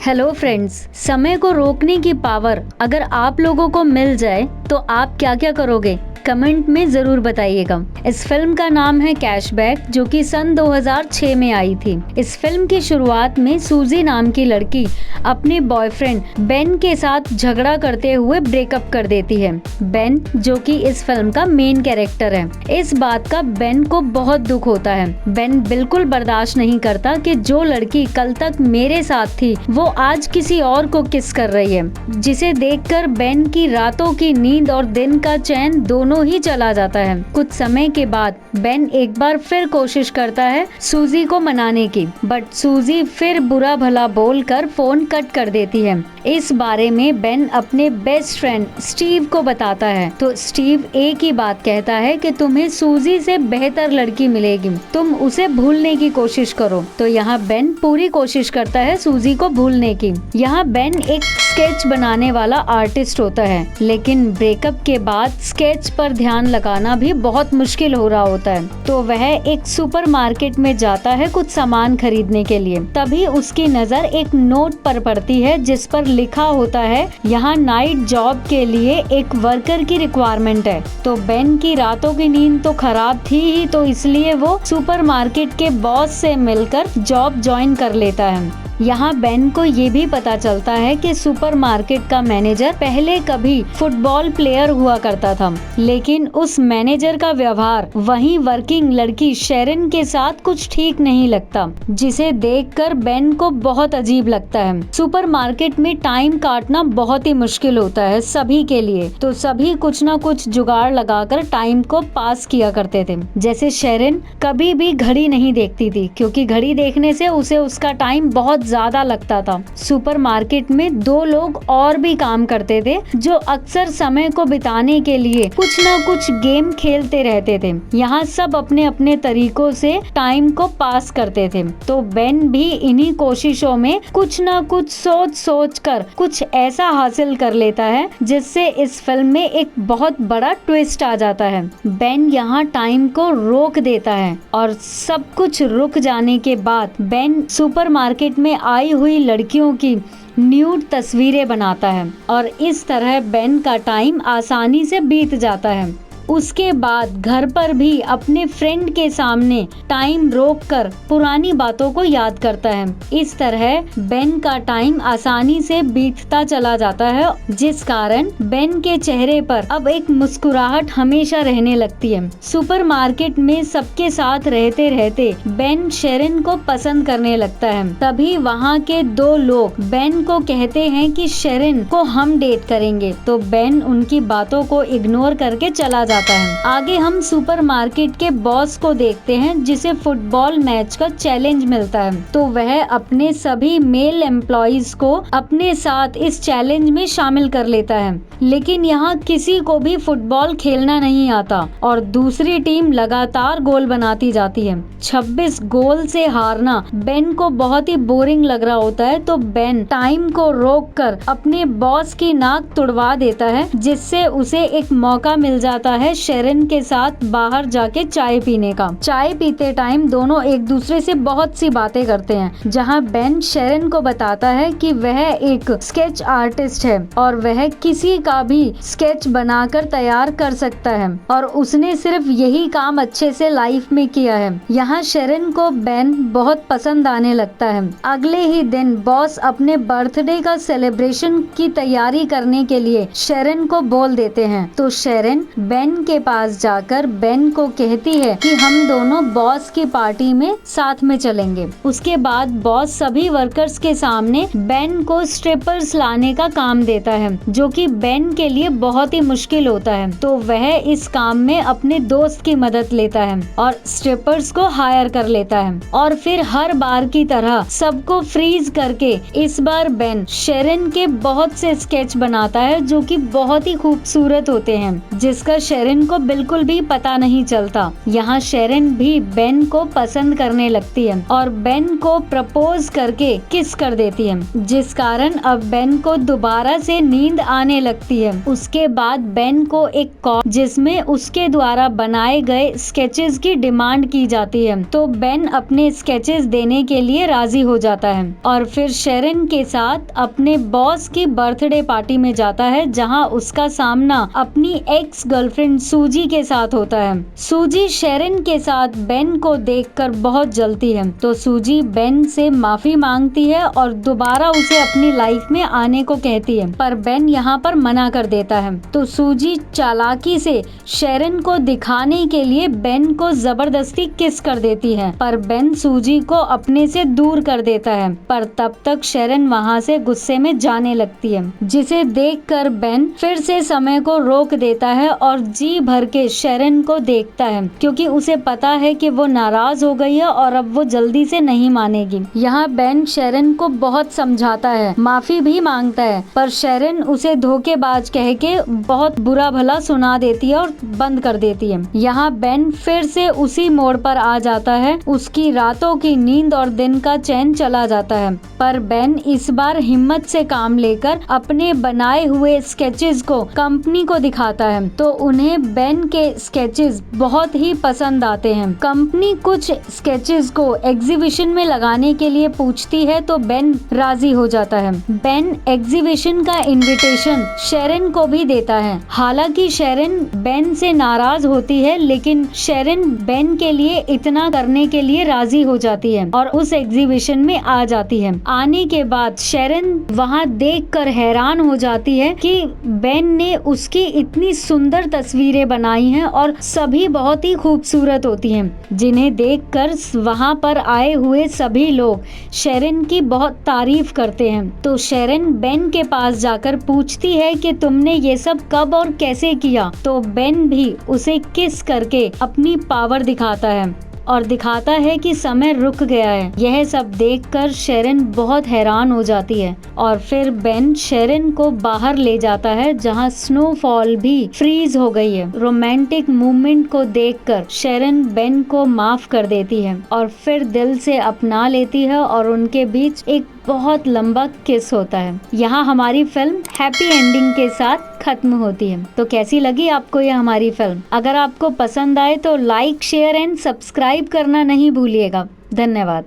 Hello friends, समय को रोकने की पावर अगर आप लोगों को मिल जाए तो आप क्या क्या करोगे? कमेंट में जरूर बताइएगा। इस फिल्म का नाम है कैशबैक, जो कि सन 2006 में आई थी। इस फिल्म की शुरुआत में सूजी नाम की लड़की अपने बॉयफ्रेंड बेन के साथ झगड़ा करते हुए ब्रेकअप कर देती है। बेन, जो कि इस फिल्म का मेन कैरेक्टर है, इस बात का बेन को बहुत दुख होता है। बेन बिल्कुल बर्दाश्त नहीं करता कि जो लड़की कल तक मेरे साथ थी वो आज किसी और को किस कर रही है, जिसे देखकर बेन की रातों की नींद और दिन का चैन दोनों ही चला जाता है। कुछ समय के बाद बेन एक बार फिर कोशिश करता है सूजी को मनाने की, बट सूजी फिर बुरा भला बोलकर फोन कट कर देती है। इस बारे में बेन अपने बेस्ट फ्रेंड स्टीव को बताता है, तो स्टीव एक ही बात कहता है कि तुम्हें सूजी से बेहतर लड़की मिलेगी, तुम उसे भूलने की कोशिश करो। तो यहाँ बेन पूरी कोशिश करता है सूजी को भूलने की। यहाँ बेन एक स्केच बनाने वाला आर्टिस्ट होता है, लेकिन ब्रेकअप के बाद स्केच पर ध्यान लगाना भी बहुत मुश्किल हो रहा होता है। तो वह एक सुपरमार्केट में जाता है कुछ सामान खरीदने के लिए। तभी उसकी नजर एक नोट पर पड़ती है, जिस पर लिखा होता है यहाँ नाइट जॉब के लिए एक वर्कर की रिक्वायरमेंट है। तो बेन की रातों की नींद तो खराब थी ही, तो इसलिए वो सुपरमार्केट के बॉस से मिलकर जॉब ज्वाइन कर लेता है। यहाँ बेन को ये भी पता चलता है कि सुपरमार्केट का मैनेजर पहले कभी फुटबॉल प्लेयर हुआ करता था, लेकिन उस मैनेजर का व्यवहार वहीं वर्किंग लड़की शेरन के साथ कुछ ठीक नहीं लगता, जिसे देखकर बेन को बहुत अजीब लगता है। सुपरमार्केट में टाइम काटना बहुत ही मुश्किल होता है सभी के लिए, तो सभी कुछ न कुछ जुगाड़ लगाकर टाइम को पास किया करते थे। जैसे शेरन कभी भी घड़ी नहीं देखती थी, क्योंकि घड़ी देखने से उसे उसका टाइम बहुत ज्यादा लगता था। सुपरमार्केट में दो लोग और भी काम करते थे, जो अक्सर समय को बिताने के लिए कुछ न कुछ गेम खेलते रहते थे। यहाँ सब अपने अपने तरीकों से टाइम को पास करते थे। तो बेन भी इन्हीं कोशिशों में कुछ न कुछ सोच कर कुछ ऐसा हासिल कर लेता है, जिससे इस फिल्म में एक बहुत बड़ा ट्विस्ट आ जाता है। बेन यहाँ टाइम को रोक देता है और सब कुछ रुक जाने के बाद बेन सुपरमार्केट में आई हुई लड़कियों की न्यूड तस्वीरें बनाता है और इस तरह बेन का टाइम आसानी से बीत जाता है। उसके बाद घर पर भी अपने फ्रेंड के सामने टाइम रोककर पुरानी बातों को याद करता है। इस तरह बेन का टाइम आसानी से बीतता चला जाता है, जिस कारण बेन के चेहरे पर अब एक मुस्कुराहट हमेशा रहने लगती है। सुपरमार्केट में सबके साथ रहते रहते बेन शेरन को पसंद करने लगता है। तभी वहाँ के दो लोग बेन को कहते हैं कि शेरन को हम डेट करेंगे, तो बेन उनकी बातों को इग्नोर करके चला जाता है। आगे हम सुपरमार्केट के बॉस को देखते हैं, जिसे फुटबॉल मैच का चैलेंज मिलता है। तो वह अपने सभी मेल एम्प्लॉइज को अपने साथ इस चैलेंज में शामिल कर लेता है, लेकिन यहाँ किसी को भी फुटबॉल खेलना नहीं आता और दूसरी टीम लगातार गोल बनाती जाती है। 26 गोल से हारना बेन को बहुत ही बोरिंग लग रहा होता है, तो बेन टाइम को रोककर अपने बॉस की नाक तुड़वा देता है, जिससे उसे एक मौका मिल जाता है शेरन के साथ बाहर जाके चाय पीने का। चाय पीते टाइम दोनों एक दूसरे से बहुत सी बातें करते हैं, जहां बेन शेरन को बताता है कि वह एक स्केच आर्टिस्ट है और वह किसी का भी स्केच बनाकर तैयार कर सकता है और उसने सिर्फ यही काम अच्छे से लाइफ में किया है। यहाँ शेरन को बेन बहुत पसंद आने लगता है। अगले ही दिन बॉस अपने बर्थडे का सेलिब्रेशन की तैयारी करने के लिए शेरन को बोल देते हैं। तो शेरन बेन के पास जाकर बेन को कहती है कि हम दोनों बॉस की पार्टी में साथ में चलेंगे। उसके बाद बॉस सभी वर्कर्स के सामने बेन को स्ट्रिपर्स लाने का काम देता है, जो कि बेन के लिए बहुत ही मुश्किल होता है। तो वह इस काम में अपने दोस्त की मदद लेता है और स्ट्रिपर्स को हायर कर लेता है और फिर हर बार की तरह सबको फ्रीज करके इस बार बेन शेरन के बहुत से स्केच बनाता है, जो कि बहुत ही खूबसूरत होते हैं, जिसका शेरन शेरन को बिल्कुल भी पता नहीं चलता। यहाँ शेरन भी बेन को पसंद करने लगती है और बेन को प्रपोज करके किस कर देती है, जिस कारण अब बेन को दोबारा से नींद आने लगती है। उसके बाद बेन को एक कॉल जिसमें उसके द्वारा बनाए गए स्केचेस की डिमांड की जाती है, तो बेन अपने स्केचेस देने के लिए राजी हो जाता है और फिर शेरन के साथ अपने बॉस की बर्थडे पार्टी में जाता है, जहां उसका सामना अपनी एक्स गर्लफ्रेंड सूजी के साथ होता है। सूजी शेरन के साथ बेन को देखकर बहुत जलती है, तो सूजी बेन से माफी मांगती है और दोबारा उसे अपनी लाइफ में आने को कहती है, पर बेन यहाँ पर मना कर देता है। तो सूजी चालाकी से शेरन को दिखाने के लिए बेन को जबरदस्ती किस कर देती है, पर बेन सूजी को अपने से दूर कर देता है। पर तब तक शेरन वहाँ से गुस्से में जाने लगती है, जिसे देखकर बेन फिर से समय को रोक देता है और जी भर के शेरन को देखता है, क्योंकि उसे पता है कि वो नाराज हो गई है और अब वो जल्दी से नहीं मानेगी। यहाँ बेन शेरन को बहुत समझाता है, माफी भी मांगता है, पर शेरन उसे धोखेबाज कह के बहुत बुरा भला सुना देती है और बंद कर देती है। यहाँ बेन फिर से उसी मोड़ पर आ जाता है, उसकी रातों की नींद और दिन का चैन चला जाता है। पर बेन इस बार हिम्मत से काम लेकर अपने बनाए हुए स्केचेस को कंपनी को दिखाता है, तो उन्हें बेन के स्केचेस बहुत ही पसंद आते हैं। कंपनी कुछ स्केचेस को एग्जीबिशन में लगाने के लिए पूछती है, तो बेन राजी हो जाता है। बेन एग्जीबिशन का इनविटेशन शेरन को भी देता है। हालांकि शेरन बेन से नाराज होती है, लेकिन शेरन बेन के लिए इतना करने के लिए राजी हो जाती है और उस एग्जीबिशन में आ जाती है। आने के बाद शेरन वहाँ देखकर हैरान हो जाती है कि बेन ने उसकी इतनी सुंदर तस्वीरें बनाई हैं और सभी बहुत ही खूबसूरत होती हैं, जिन्हें देखकर वहाँ पर आए हुए सभी लोग शेरन की बहुत तारीफ करते हैं। तो शेरन बेन के पास जाकर पूछती है कि तुमने ये सब कब और कैसे किया, तो बेन भी उसे किस करके अपनी पावर दिखाता है और दिखाता है कि समय रुक गया है। यह सब देखकर शेरन बहुत हैरान हो जाती है और फिर बेन शेरन को बाहर ले जाता है, जहां स्नोफॉल भी फ्रीज हो गई है। रोमांटिक मूवमेंट को देखकर शेरन बेन को माफ कर देती है और फिर दिल से अपना लेती है और उनके बीच एक बहुत लंबा किस होता है। यहाँ हमारी फिल्म हैप्पी एंडिंग के साथ खत्म होती है। तो कैसी लगी आपको ये हमारी फिल्म? अगर आपको पसंद आए तो लाइक, शेयर एंड सब्सक्राइब करना नहीं भूलिएगा। धन्यवाद।